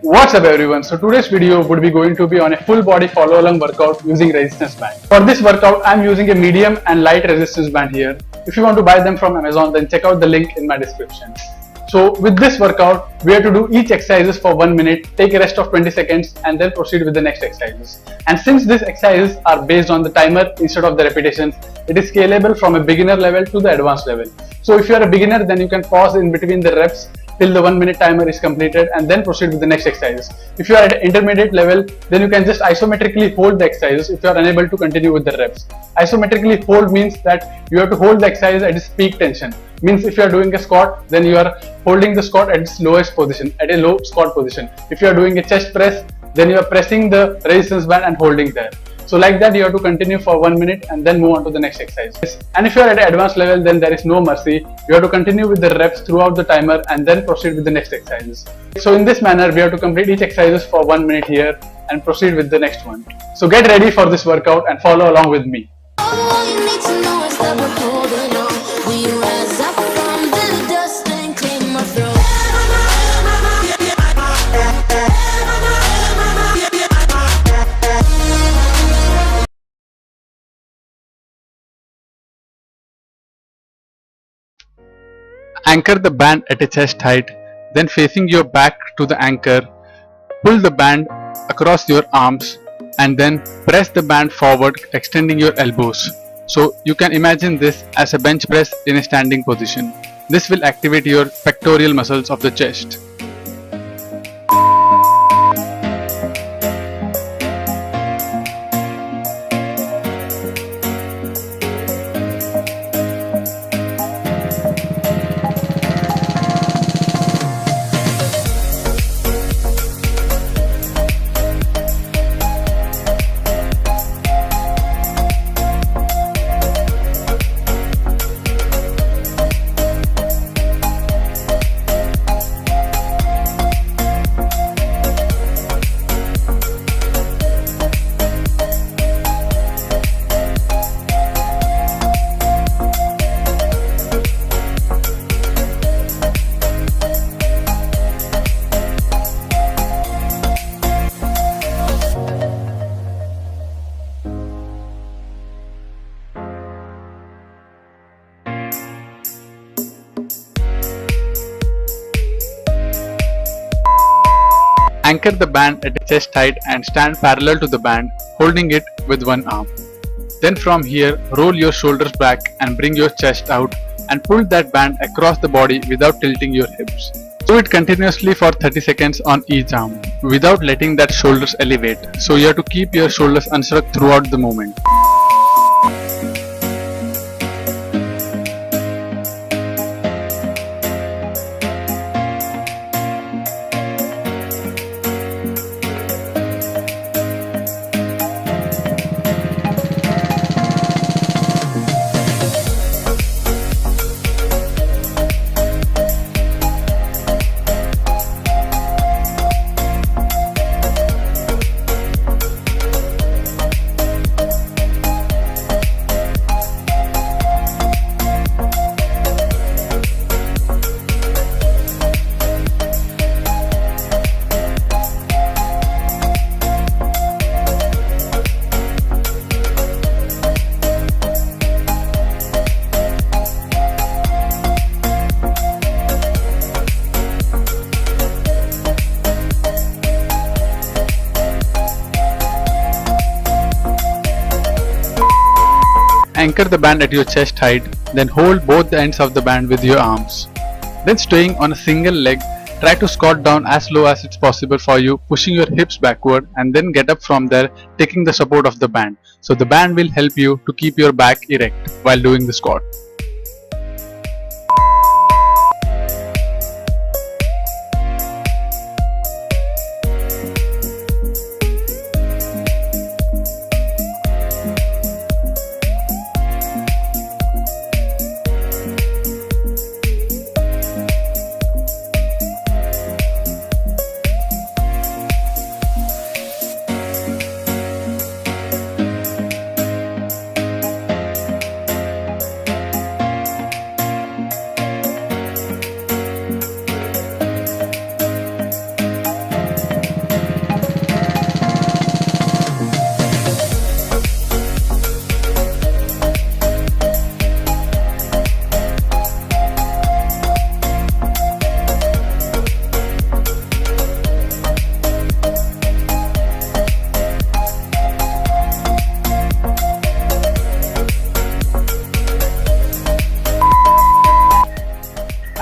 What's up everyone? So today's video would be going to be on a full body follow along workout using resistance band. For this workout I'm using a medium and light resistance band here. If you want to buy them from Amazon, then check out the link in my description. So with this workout, we have to do each exercises for 1 minute, take a rest of 20 seconds and then proceed with the next exercises. And since these exercises are based on the timer instead of the repetitions, it is scalable from a beginner level to the advanced level. So if you are a beginner, then you can pause in between the reps till the 1 minute timer is completed and then proceed with the next exercises. If you are at intermediate level, then you can just isometrically hold the exercises if you are unable to continue with the reps. Isometrically hold means that you have to hold the exercise at its peak tension. Means if you are doing a squat, then you are holding the squat at its lowest position, at a low squat position. If you are doing a chest press, then you are pressing the resistance band and holding there. So like that you have to continue for 1 minute and then move on to the next exercise. And if you are at an advanced level, then there is no mercy. You have to continue with the reps throughout the timer and then proceed with the next exercises. So in this manner, we have to complete each exercise for 1 minute here and proceed with the next one. So get ready for this workout and follow along with me. All you need to know is that we're holding on. We rise up from the dust and clean my throat. Anchor the band at a chest height, then facing your back to the anchor, pull the band across your arms and then press the band forward, extending your elbows. So you can imagine this as a bench press in a standing position. This will activate your pectoral muscles of the chest. Anchor the band at a chest height and stand parallel to the band, holding it with one arm. Then from here, roll your shoulders back and bring your chest out and pull that band across the body without tilting your hips. Do it continuously for 30 seconds on each arm without letting that shoulders elevate. So you have to keep your shoulders unstruck throughout the movement. Anchor the band at your chest height, then hold both the ends of the band with your arms. Then staying on a single leg, try to squat down as low as it's possible for you, pushing your hips backward and then get up from there, taking the support of the band. So the band will help you to keep your back erect while doing the squat.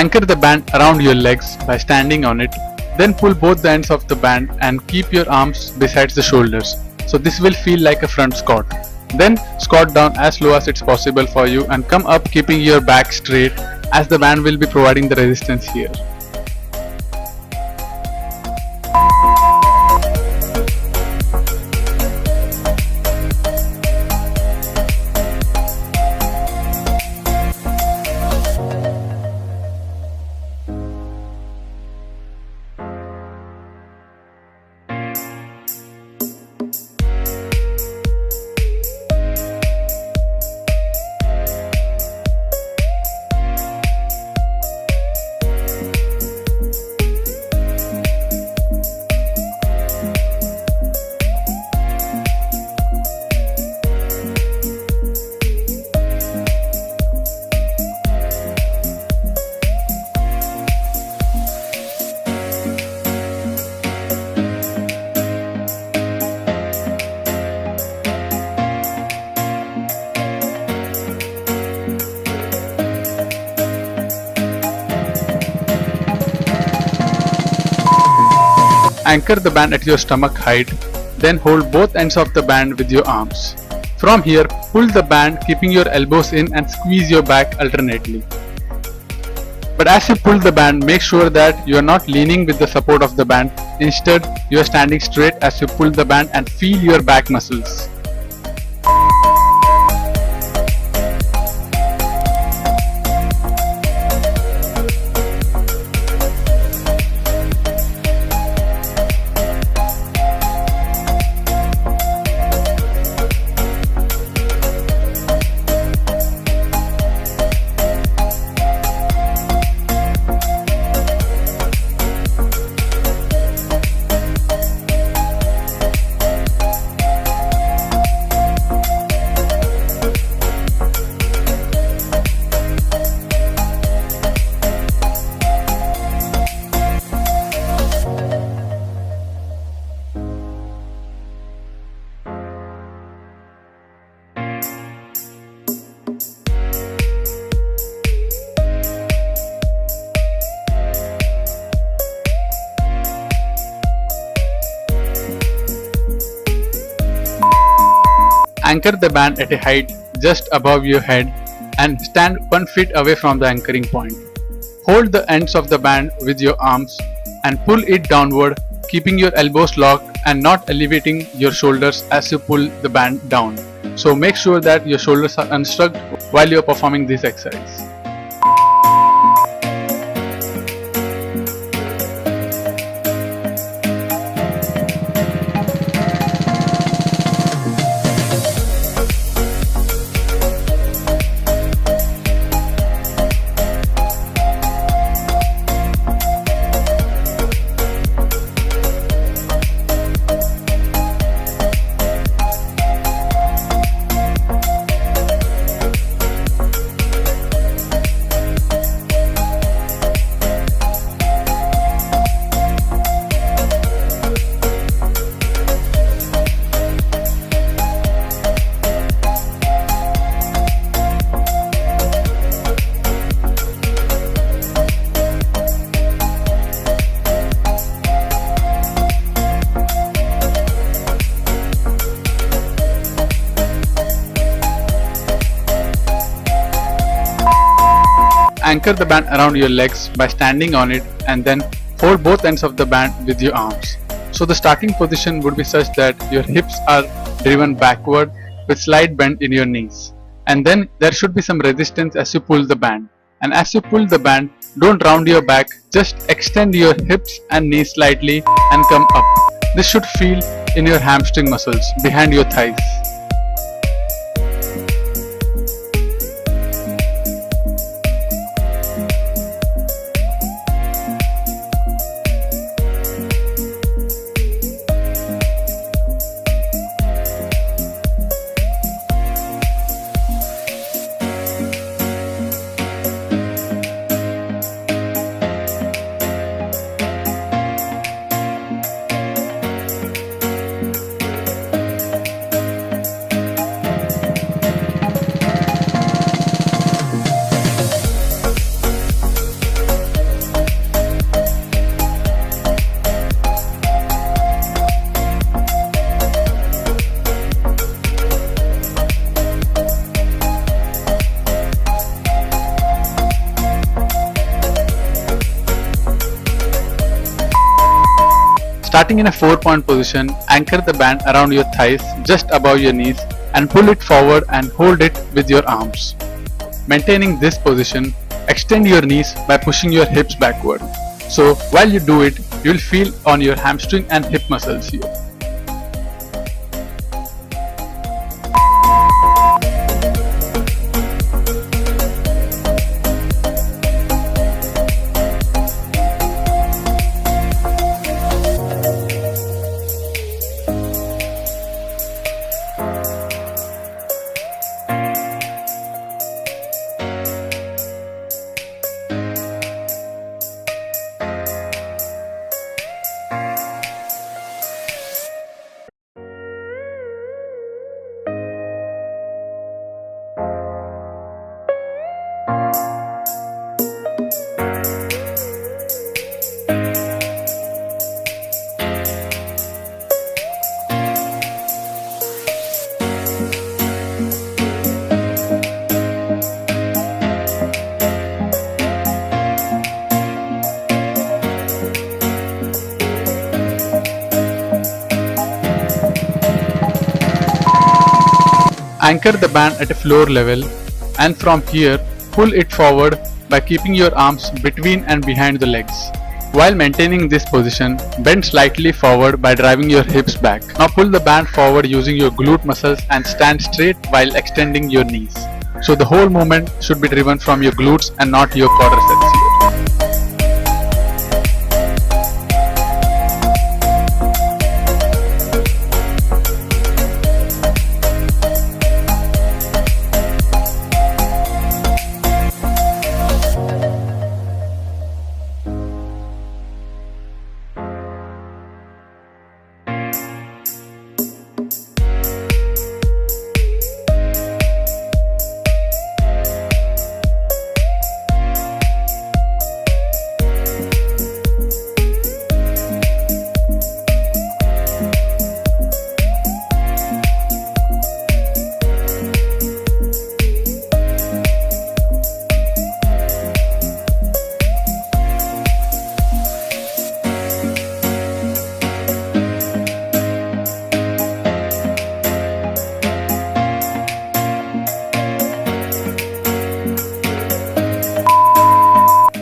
Anchor the band around your legs by standing on it. Then pull both the ends of the band and keep your arms besides the shoulders. So this will feel like a front squat. Then squat down as low as it's possible for you and come up keeping your back straight, as the band will be providing the resistance here. Anchor the band at your stomach height, then hold both ends of the band with your arms. From here, pull the band keeping your elbows in and squeeze your back alternately. But as you pull the band, make sure that you are not leaning with the support of the band. Instead, you are standing straight as you pull the band and feel your back muscles. Anchor the band at a height just above your head and stand 1 foot away from the anchoring point. Hold the ends of the band with your arms and pull it downward, keeping your elbows locked and not elevating your shoulders as you pull the band down. So make sure that your shoulders are unstuck while you are performing this exercise. Anchor the band around your legs by standing on it and then hold both ends of the band with your arms. So the starting position would be such that your hips are driven backward with slight bend in your knees. And then there should be some resistance as you pull the band. And as you pull the band, don't round your back, just extend your hips and knees slightly and come up. This should feel in your hamstring muscles behind your thighs. Starting in a 4-point position, anchor the band around your thighs just above your knees and pull it forward and hold it with your arms. Maintaining this position, extend your knees by pushing your hips backward. So while you do it, you will feel on your hamstring and hip muscles here. Anchor the band at a floor level and from here pull it forward by keeping your arms between and behind the legs. While maintaining this position, bend slightly forward by driving your hips back. Now pull the band forward using your glute muscles and stand straight while extending your knees. So the whole movement should be driven from your glutes and not your quadriceps here.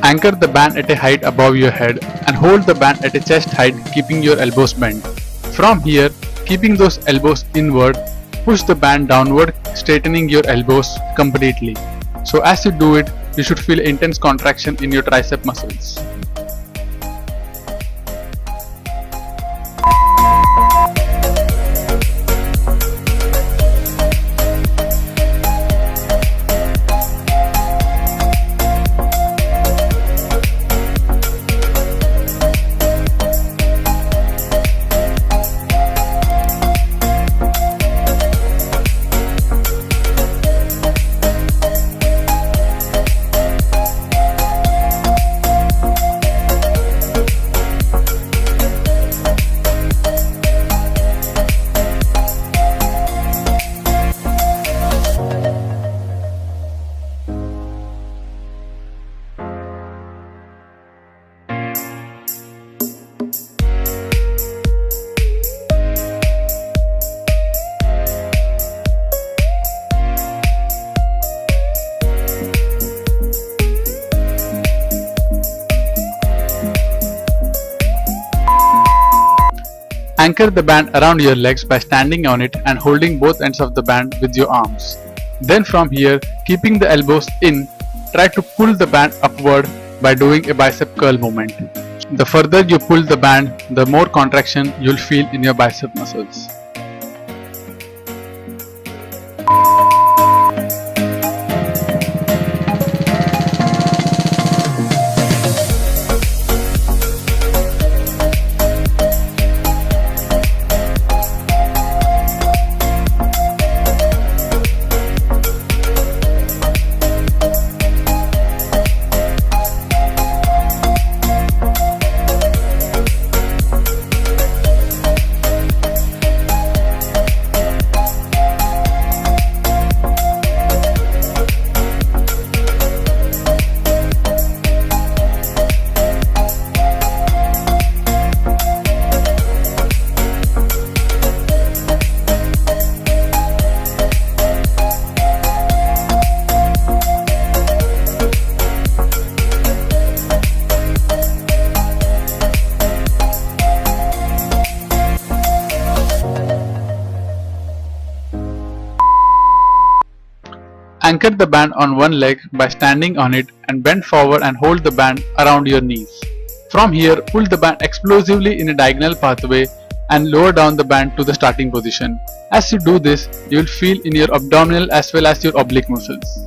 Anchor the band at a height above your head and hold the band at a chest height, keeping your elbows bent. From here, keeping those elbows inward, push the band downward, straightening your elbows completely. So as you do it, you should feel intense contraction in your tricep muscles. Anchor the band around your legs by standing on it and holding both ends of the band with your arms. Then from here, keeping the elbows in, try to pull the band upward by doing a bicep curl movement. The further you pull the band, the more contraction you'll feel in your bicep muscles. Anchor the band on one leg by standing on it and bend forward and hold the band around your knees. From here, pull the band explosively in a diagonal pathway and lower down the band to the starting position. As you do this, you will feel in your abdominal as well as your oblique muscles.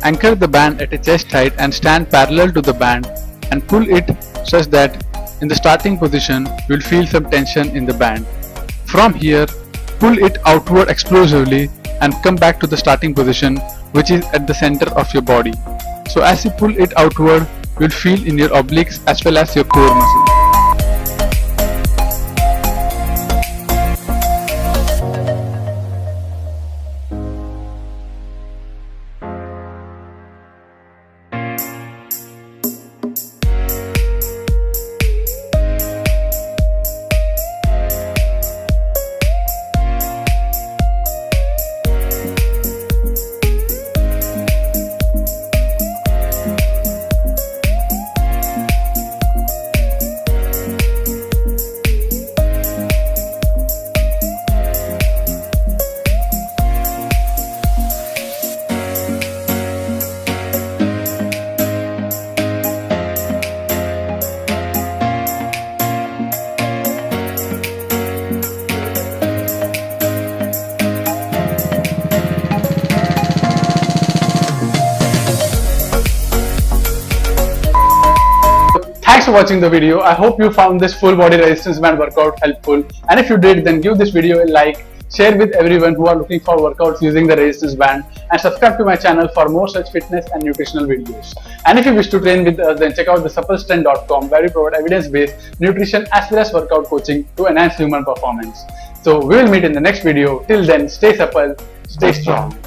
Anchor the band at a chest height and stand parallel to the band and pull it such that in the starting position you will feel some tension in the band. From here, pull it outward explosively and come back to the starting position, which is at the center of your body. So as you pull it outward, you will feel in your obliques as well as your core muscles. Thanks for watching the video. I hope you found this full body resistance band workout helpful, and if you did, then give this video a like, share with everyone who are looking for workouts using the resistance band, and subscribe to my channel for more such fitness and nutritional videos. And if you wish to train with us, then check out TheSuppleStrength.com, where we provide evidence-based nutrition as well as workout coaching to enhance human performance. So we will meet in the next video. Till then, stay supple, stay strong.